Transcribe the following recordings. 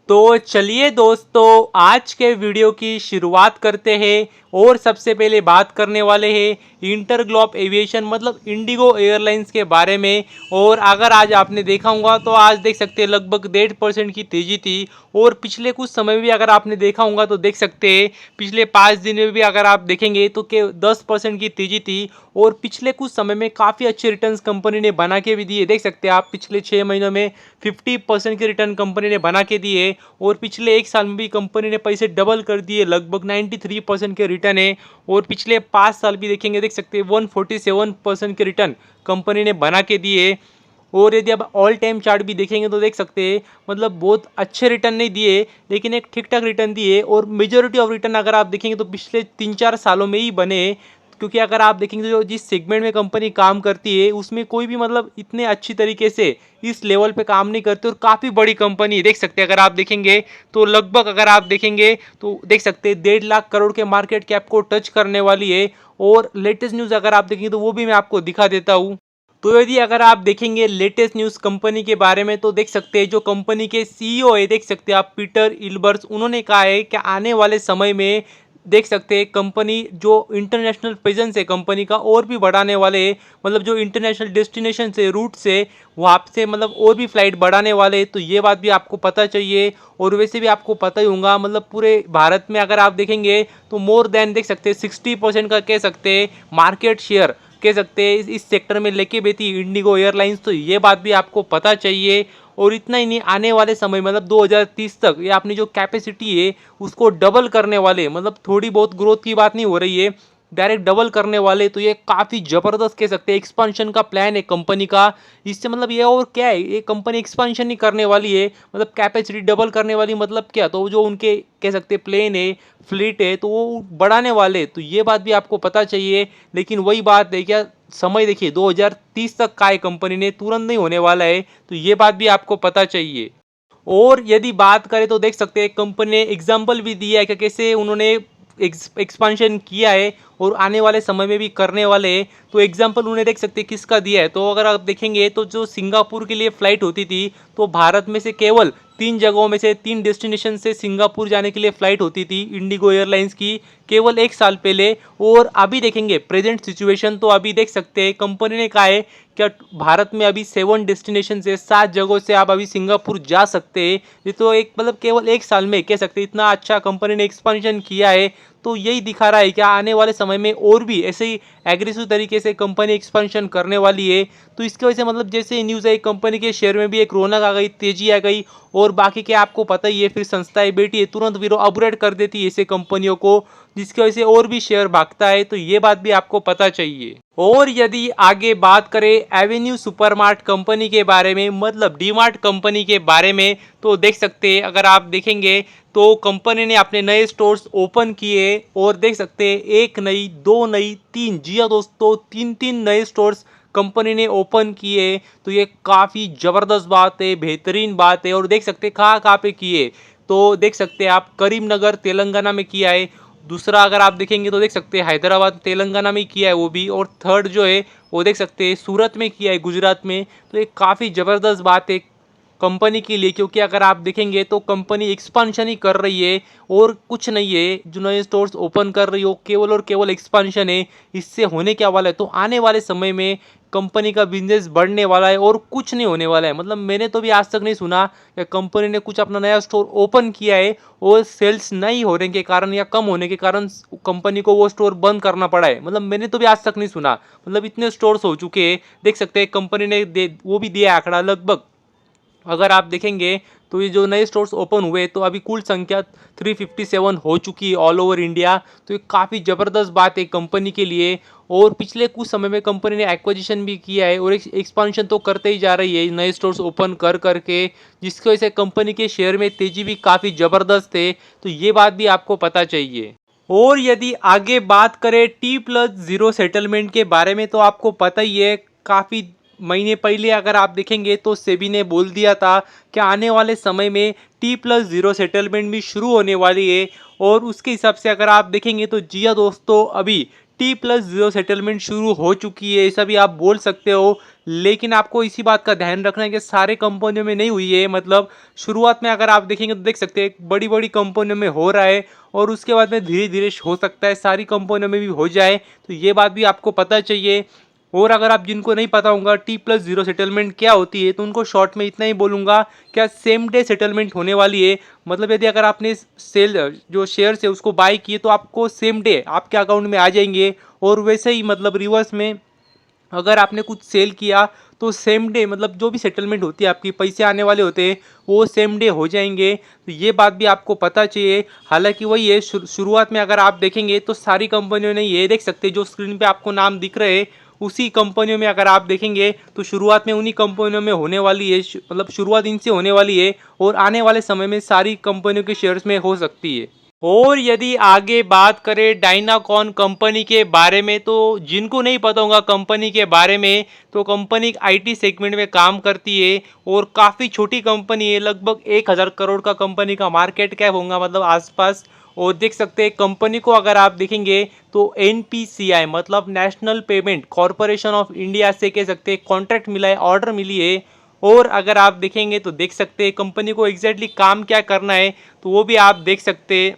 तो चलिए दोस्तों, आज के वीडियो की शुरुआत करते हैं और सबसे पहले बात करने वाले हैं इंटरग्लोब एविएशन मतलब इंडिगो एयरलाइंस के बारे में। और अगर आज आपने देखा होगा तो आज देख सकते हैं लगभग 1.5% की तेजी थी। और पिछले कुछ समय में भी अगर आपने देखा होगा तो देख सकते हैं पिछले 5 दिन में भी अगर आप देखेंगे तो 10% की तेजी थी। और पिछले कुछ समय में काफ़ी अच्छे रिटर्न्स कंपनी ने बना के भी दिए। देख सकते हैं आप पिछले 6 महीनों में 50% के रिटर्न कंपनी ने बना के दिए। और पिछले एक साल में भी कंपनी ने पैसे डबल कर दिए, लगभग 93% के रिटर्न है। और पिछले 5 साल भी देखेंगे, देख सकते हैं 147% के रिटर्न कंपनी ने बना के दिए। और यदि आप ऑल टाइम चार्ट भी देखेंगे तो देख सकते हैं मतलब बहुत अच्छे रिटर्न नहीं दिए, लेकिन एक ठीक ठाक रिटर्न दिए। और मेजोरिटी ऑफ रिटर्न अगर आप देखेंगे तो पिछले 3-4 सालों में ही बने। क्योंकि अगर आप देखेंगे तो जो जिस सेगमेंट में कंपनी काम करती है उसमें कोई भी मतलब इतने अच्छी तरीके से इस लेवल पे काम नहीं करते। और काफ़ी बड़ी कंपनी देख सकते हैं अगर आप देखेंगे तो लगभग अगर आप देखेंगे तो देख सकते हैं 1.5 लाख करोड़ के मार्केट कैप को टच करने वाली है। और लेटेस्ट न्यूज़ अगर आप देखेंगे तो वो भी मैं आपको दिखा देता हूँ। तो यदि अगर आप देखेंगे लेटेस्ट न्यूज़ कंपनी के बारे में तो देख सकते हैं जो कंपनी के सीईओ है, देख सकते हैं आप पीटर इल्बर्स, उन्होंने कहा है कि आने वाले समय में देख सकते हैं कंपनी जो इंटरनेशनल प्रेजेंस है कंपनी का और भी बढ़ाने वाले हैं। मतलब जो इंटरनेशनल डेस्टिनेशन से रूट से वहाँ से मतलब और भी फ्लाइट बढ़ाने वाले हैं। तो ये बात भी आपको पता चाहिए। और वैसे भी आपको पता ही होगा मतलब पूरे भारत में अगर आप देखेंगे तो मोर देन देख सकते हैं 60% का कह सकते हैं मार्केट शेयर कह सकते हैं इस सेक्टर में लेके बैठी इंडिगो एयरलाइंस। तो ये बात भी आपको पता चाहिए। और इतना ही नहीं, आने वाले समय मतलब 2030 तक ये अपनी जो कैपेसिटी है उसको डबल करने वाले, मतलब थोड़ी बहुत ग्रोथ की बात नहीं हो रही है, डायरेक्ट डबल करने वाले। तो ये काफ़ी ज़बरदस्त कह सकते हैं एक्सपांशन का प्लान है कंपनी का। इससे मतलब ये और क्या है, ये कंपनी एक्सपांशन ही करने वाली है, मतलब कैपेसिटी डबल करने वाली। मतलब क्या, तो जो उनके कह सकते हैं प्लेन है, फ्लीट है, तो वो बढ़ाने वाले। तो ये बात भी आपको पता चाहिए। लेकिन वही बात है, क्या समय देखिए 2030 तक का है कंपनी ने, तुरंत नहीं होने वाला है। तो ये बात भी आपको पता चाहिए। और यदि बात करें तो देख सकते हैं कंपनी ने एग्जाम्पल भी दिया है कि कैसे उन्होंने एक्सपांशन किया है और आने वाले समय में भी करने वाले हैं। तो एग्जाम्पल उन्हें देख सकते हैं किसका दिया है। तो अगर आप देखेंगे तो जो सिंगापुर के लिए फ़्लाइट होती थी तो भारत में से केवल 3 जगहों में से 3 डेस्टिनेशन से सिंगापुर जाने के लिए फ़्लाइट होती थी इंडिगो एयरलाइंस की केवल एक साल पहले। और अभी देखेंगे प्रेजेंट सिचुएशन तो अभी देख सकते हैं कंपनी ने कहा है क्या भारत में अभी 7 डेस्टिनेशन से 7 जगहों से आप अभी सिंगापुर जा सकते हैं। ये तो एक मतलब केवल एक साल में कह सकते हैं इतना अच्छा कंपनी ने एक्सपांशन किया है। तो यही दिखा रहा है कि आने वाले समय में और भी ऐसे ही एग्रेसिव तरीके से कंपनी एक्सपांशन करने वाली है। तो इसकी वजह से मतलब जैसे न्यूज़ आई कंपनी के शेयर में भी एक रौनक आ गई, तेजी आ गई। और बाकी के आपको पता ही है फिर संस्थाएं बैठी है तुरंत फिर अपग्रेड कर देती है ऐसे कंपनियों को, जिसकी वजह से और भी शेयर भागता है। तो ये बात भी आपको पता चाहिए। और यदि आगे बात करें एवेन्यू सुपरमार्ट कंपनी के बारे में मतलब डीमार्ट कंपनी के बारे में तो देख सकते हैं अगर आप देखेंगे तो कंपनी ने अपने नए स्टोर्स ओपन किए। और देख सकते हैं एक नहीं, दो नहीं, तीन, जी हाँ दोस्तों, 3 नए स्टोर्स कंपनी ने ओपन किए। तो ये काफ़ी ज़बरदस्त बात है, बेहतरीन बात है। और देख सकते हैं कहाँ कहाँ पे किए तो देख सकते हैं आप करीमनगर तेलंगाना में किया है। दूसरा अगर आप देखेंगे तो देख सकते हैं हैदराबाद तेलंगाना में किया है वो भी। और थर्ड जो है वो देख सकते हैं सूरत में किया है गुजरात में। तो ये काफ़ी ज़बरदस्त बात है कंपनी के लिए, क्योंकि अगर आप देखेंगे तो कंपनी एक्सपांशन ही कर रही है और कुछ नहीं है। जो नए स्टोर्स ओपन कर रही हो केवल और केवल एक्सपांशन है। इससे होने क्या वाला है, तो आने वाले समय में कंपनी का बिजनेस बढ़ने वाला है और कुछ नहीं होने वाला है। मतलब मैंने तो भी आज तक नहीं सुना कि कंपनी ने कुछ अपना नया स्टोर ओपन किया है और सेल्स नहीं होने के कारण या कम होने के कारण कंपनी को वो स्टोर बंद करना पड़ा है। मतलब मैंने तो भी आज तक नहीं सुना। मतलब इतने स्टोर्स हो चुके हैं, देख सकते हैं कंपनी ने वो भी दिया आंकड़ा लगभग अगर आप देखेंगे तो ये जो नए स्टोर्स ओपन हुए तो अभी कुल संख्या 357 हो चुकी है ऑल ओवर इंडिया। तो ये काफ़ी ज़बरदस्त बात है कंपनी के लिए। और पिछले कुछ समय में कंपनी ने एक्विजिशन भी किया है और एक्सपांशन तो करते ही जा रही है नए स्टोर्स ओपन कर करके, जिसकी वजह से कंपनी के शेयर में तेजी भी काफ़ी ज़बरदस्त है। तो ये बात भी आपको पता चाहिए। और यदि आगे बात करें T+0 सेटलमेंट के बारे में तो आपको पता ही है काफ़ी महीने पहले अगर आप देखेंगे तो सेबी ने बोल दिया था कि आने वाले समय में T+0 सेटलमेंट भी शुरू होने वाली है। और उसके हिसाब से अगर आप देखेंगे तो जी हाँ दोस्तों, अभी T+0 सेटलमेंट शुरू हो चुकी है, ऐसा भी आप बोल सकते हो। लेकिन आपको इसी बात का ध्यान रखना है कि सारे कंपनियों में नहीं हुई है। मतलब शुरुआत में अगर आप देखेंगे तो देख सकते हैं बड़ी बड़ी कंपनियों में हो रहा है, और उसके बाद में धीरे धीरे हो सकता है सारी कंपनियों में भी हो जाए। तो ये बात भी आपको पता चाहिए। और अगर आप जिनको नहीं पता होगा T+0 सेटलमेंट क्या होती है, तो उनको शॉर्ट में इतना ही बोलूँगा, क्या सेम डे सेटलमेंट होने वाली है। मतलब यदि अगर आपने सेल जो शेयर्स है उसको बाय किए तो आपको सेम डे आपके अकाउंट में आ जाएंगे। और वैसे ही मतलब रिवर्स में अगर आपने कुछ सेल किया तो सेम डे मतलब जो भी सेटलमेंट होती है आपकी पैसे आने वाले होते हैं वो सेम डे हो जाएंगे। तो ये बात भी आपको पता चाहिए। हालांकि वही है, शुरुआत में अगर आप देखेंगे तो सारी कंपनियों ने ये देख सकते हैं, जो स्क्रीन पे आपको नाम दिख रहे हैं उसी कंपनियों में अगर आप देखेंगे तो शुरुआत में उन्हीं कंपनियों में होने वाली है। मतलब शुरुआत इनसे होने वाली है और आने वाले समय में सारी कंपनियों के शेयर्स में हो सकती है। और यदि आगे बात करें डायनाकॉन कंपनी के बारे में, तो जिनको नहीं पता होगा कंपनी के बारे में, तो कंपनी आईटी सेगमेंट में काम करती है और काफ़ी छोटी कंपनी है। लगभग 1000 करोड़ का कंपनी का मार्केट कैप होगा, मतलब आसपास। और देख सकते हैं कंपनी को अगर आप देखेंगे तो NPCI मतलब national payment corporation of India से कह सकते हैं कॉन्ट्रैक्ट मिला है, ऑर्डर मिली है। और अगर आप देखेंगे तो देख सकते हैं कंपनी को एग्जैक्टली काम क्या करना है, तो वो भी आप देख सकते हैं।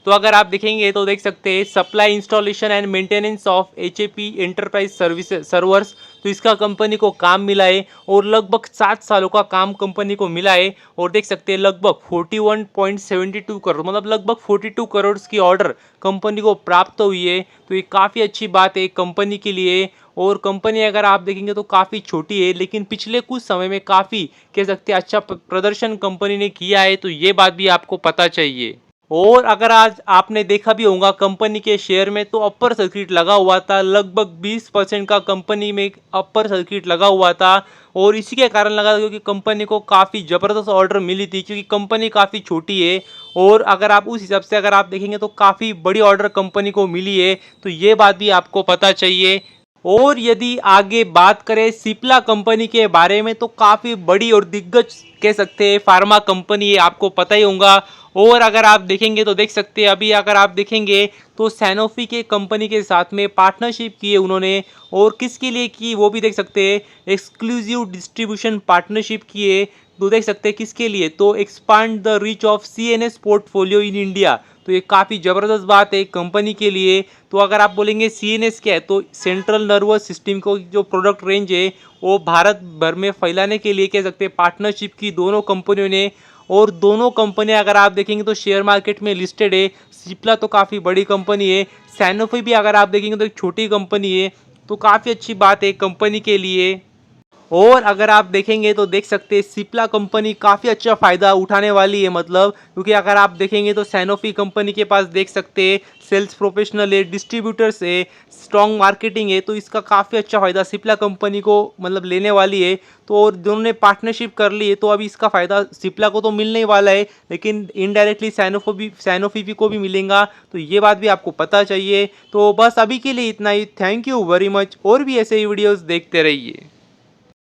तो अगर आप देखेंगे तो देख सकते हैं supply installation and maintenance of HAP enterprise service servers, तो इसका कंपनी को काम मिला है और लगभग 7 सालों का काम कंपनी को मिला है। और देख सकते हैं लगभग 41.72 करोड़ मतलब लगभग 42 करोड़ की ऑर्डर कंपनी को प्राप्त हुई है। तो ये काफ़ी अच्छी बात है कंपनी के लिए। और कंपनी अगर आप देखेंगे तो काफ़ी छोटी है, लेकिन पिछले कुछ समय में काफ़ी कह सकते हैं अच्छा प्रदर्शन कंपनी ने किया है। तो ये बात भी आपको पता चाहिए। और अगर आज आपने देखा भी होगा कंपनी के शेयर में तो अपर सर्किट लगा हुआ था, लगभग 20% का कंपनी में अपर सर्किट लगा हुआ था। और इसी के कारण लगा था क्योंकि कंपनी को काफ़ी ज़बरदस्त ऑर्डर मिली थी, क्योंकि कंपनी काफ़ी छोटी है। और अगर आप उस हिसाब से अगर आप देखेंगे तो काफ़ी बड़ी ऑर्डर कंपनी को मिली है। तो ये बात भी आपको पता चाहिए। और यदि आगे बात करें सिप्ला कंपनी के बारे में, तो काफ़ी बड़ी और दिग्गज कह सकते हैं फार्मा कंपनी है, आपको पता ही होगा। और अगर आप देखेंगे तो देख सकते हैं अभी अगर आप देखेंगे तो सैनोफी के कंपनी के साथ में पार्टनरशिप की है उन्होंने। और किसके लिए की वो भी देख सकते हैं, एक्सक्लूसिव डिस्ट्रीब्यूशन पार्टनरशिप की है। तो देख सकते हैं किसके लिए, तो expand the reach of CNS portfolio in India. तो ये काफ़ी ज़बरदस्त बात है कंपनी के लिए। तो अगर आप बोलेंगे CNS क्या है, तो सेंट्रल नर्वस सिस्टम को जो प्रोडक्ट रेंज है वो भारत भर में फैलाने के लिए कह सकते हैं पार्टनरशिप की दोनों कंपनियों ने। और दोनों कंपनियां अगर आप देखेंगे तो शेयर मार्केट में लिस्टेड है। सिप्ला तो काफ़ी बड़ी कंपनी है, सैनोफी भी अगर आप देखेंगे तो एक छोटी कंपनी है। तो काफ़ी अच्छी बात है कंपनी के लिए। और अगर आप देखेंगे तो देख सकते हैं सिप्ला कंपनी काफ़ी अच्छा फ़ायदा उठाने वाली है। मतलब क्योंकि अगर आप देखेंगे तो सैनोफी कंपनी के पास देख सकते हैं सेल्स प्रोफेशनल है, डिस्ट्रीब्यूटर्स है, स्ट्रॉन्ग मार्केटिंग है। तो इसका काफ़ी अच्छा फ़ायदा सिप्ला कंपनी को मतलब लेने वाली है। तो और दोनों ने पार्टनरशिप कर ली है, तो अभी इसका फ़ायदा सिप्ला को तो मिलने ही वाला है, लेकिन इनडायरेक्टली सैनोफी को भी मिलेगा। तो ये बात भी आपको पता चाहिए। तो बस अभी के लिए इतना ही। Thank you very much. और भी ऐसे ही वीडियोज़ देखते रहिए।